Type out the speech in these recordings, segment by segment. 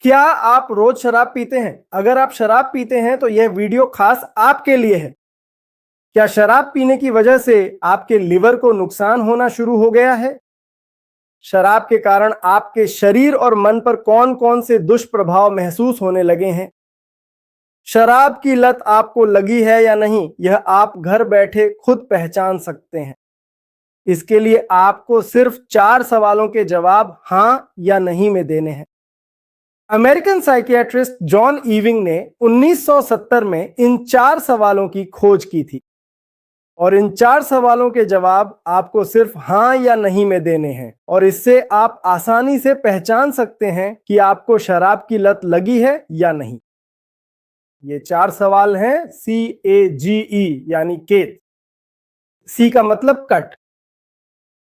क्या आप रोज शराब पीते हैं? अगर आप शराब पीते हैं तो यह वीडियो खास आपके लिए है। क्या शराब पीने की वजह से आपके लिवर को नुकसान होना शुरू हो गया है? शराब के कारण आपके शरीर और मन पर कौन-कौन से दुष्प्रभाव महसूस होने लगे हैं? शराब की लत आपको लगी है या नहीं, यह आप घर बैठे खुद पहचान सकते हैं। इसके लिए आपको सिर्फ 4 सवालों के जवाब हाँ या नहीं में देने हैं। अमेरिकन साइकियाट्रिस्ट जॉन इविंग ने 1970 में इन 4 सवालों की खोज की थी और इन 4 सवालों के जवाब आपको सिर्फ हाँ या नहीं में देने हैं और इससे आप आसानी से पहचान सकते हैं कि आपको शराब की लत लगी है या नहीं। ये 4 सवाल हैं CAGE यानी केत। सी का मतलब कट,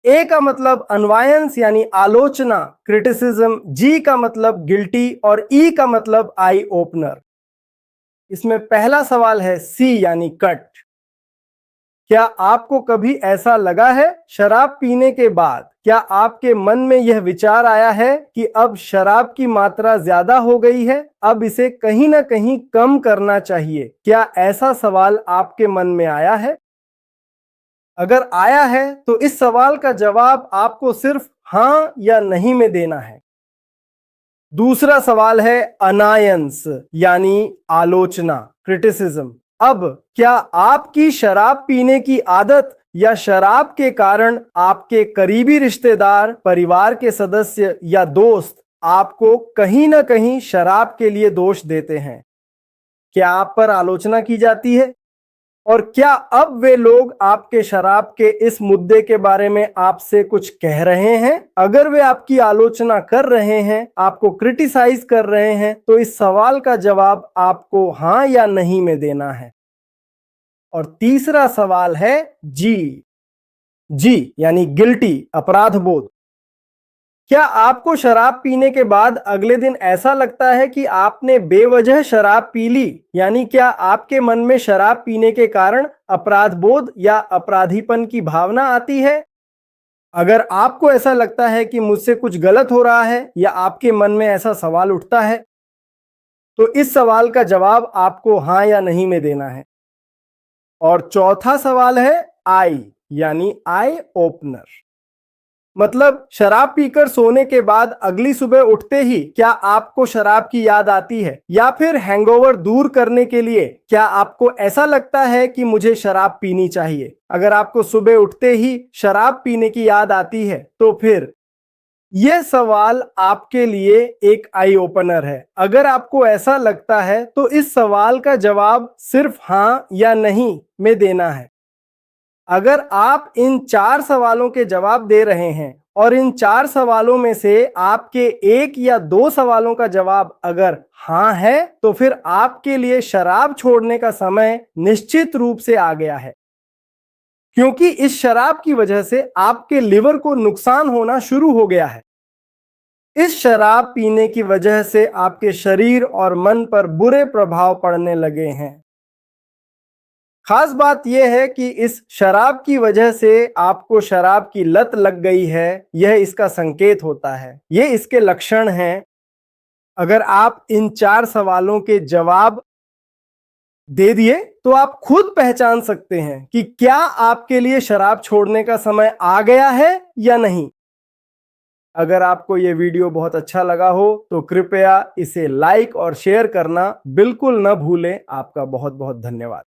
ए का मतलब अनवायंस यानी आलोचना क्रिटिसिज्म, जी का मतलब गिल्टी और ई का मतलब आई ओपनर। इसमें पहला सवाल है सी यानी कट। क्या आपको कभी ऐसा लगा है शराब पीने के बाद, क्या आपके मन में यह विचार आया है कि अब शराब की मात्रा ज्यादा हो गई है, अब इसे कहीं ना कहीं कम करना चाहिए? क्या ऐसा सवाल आपके मन में आया है? अगर आया है तो इस सवाल का जवाब आपको सिर्फ हाँ या नहीं में देना है। दूसरा सवाल है अनायंस यानी आलोचना क्रिटिसिज्म। अब क्या आपकी शराब पीने की आदत या शराब के कारण आपके करीबी रिश्तेदार, परिवार के सदस्य या दोस्त आपको कहीं ना कहीं शराब के लिए दोष देते हैं? क्या आप पर आलोचना की जाती है? और क्या अब वे लोग आपके शराब के इस मुद्दे के बारे में आपसे कुछ कह रहे हैं? अगर वे आपकी आलोचना कर रहे हैं, आपको क्रिटिसाइज कर रहे हैं, तो इस सवाल का जवाब आपको हाँ या नहीं में देना है। और तीसरा सवाल है जी यानी गिल्टी, अपराध बोध। क्या आपको शराब पीने के बाद अगले दिन ऐसा लगता है कि आपने बेवजह शराब पी ली? यानी क्या आपके मन में शराब पीने के कारण अपराध बोध या अपराधीपन की भावना आती है? अगर आपको ऐसा लगता है कि मुझसे कुछ गलत हो रहा है या आपके मन में ऐसा सवाल उठता है, तो इस सवाल का जवाब आपको हाँ या नहीं में देना है। और चौथा सवाल है आई यानी आई ओपनर। मतलब शराब पीकर सोने के बाद अगली सुबह उठते ही क्या आपको शराब की याद आती है? या फिर हैंगओवर दूर करने के लिए क्या आपको ऐसा लगता है कि मुझे शराब पीनी चाहिए? अगर आपको सुबह उठते ही शराब पीने की याद आती है तो फिर यह सवाल आपके लिए एक आई ओपनर है। अगर आपको ऐसा लगता है तो इस सवाल का जवाब सिर्फ हाँ या नहीं में देना है। अगर आप इन 4 सवालों के जवाब दे रहे हैं और इन 4 सवालों में से आपके 1 या 2 सवालों का जवाब अगर हाँ है, तो फिर आपके लिए शराब छोड़ने का समय निश्चित रूप से आ गया है, क्योंकि इस शराब की वजह से आपके लिवर को नुकसान होना शुरू हो गया है। इस शराब पीने की वजह से आपके शरीर और मन पर बुरे प्रभाव पड़ने लगे हैं। खास बात यह है कि इस शराब की वजह से आपको शराब की लत लग गई है, यह इसका संकेत होता है, ये इसके लक्षण हैं। अगर आप इन 4 सवालों के जवाब दे दिए तो आप खुद पहचान सकते हैं कि क्या आपके लिए शराब छोड़ने का समय आ गया है या नहीं। अगर आपको ये वीडियो बहुत अच्छा लगा हो तो कृपया इसे लाइक और शेयर करना बिल्कुल न भूलें। आपका बहुत बहुत धन्यवाद।